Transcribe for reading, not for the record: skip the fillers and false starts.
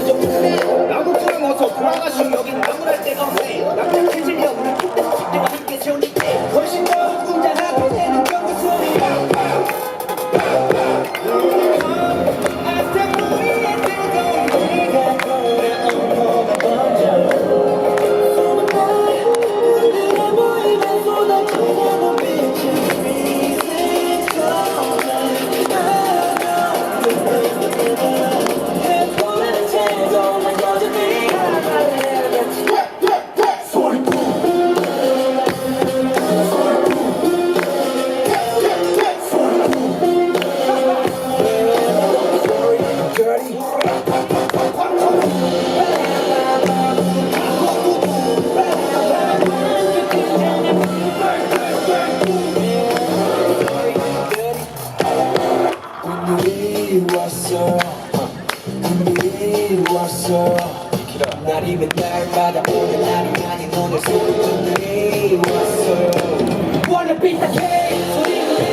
나도 부러워서 돌아가시 여긴 나무랄 데가 없네. 남편 체질려 우리 그때와 함께 세우니 훨씬 더 웅장하게 되는 경고 소리. 날이면 날마다 오는 날이 아닌 오늘 소리 오늘이 왔어요. Wanna be the king 소리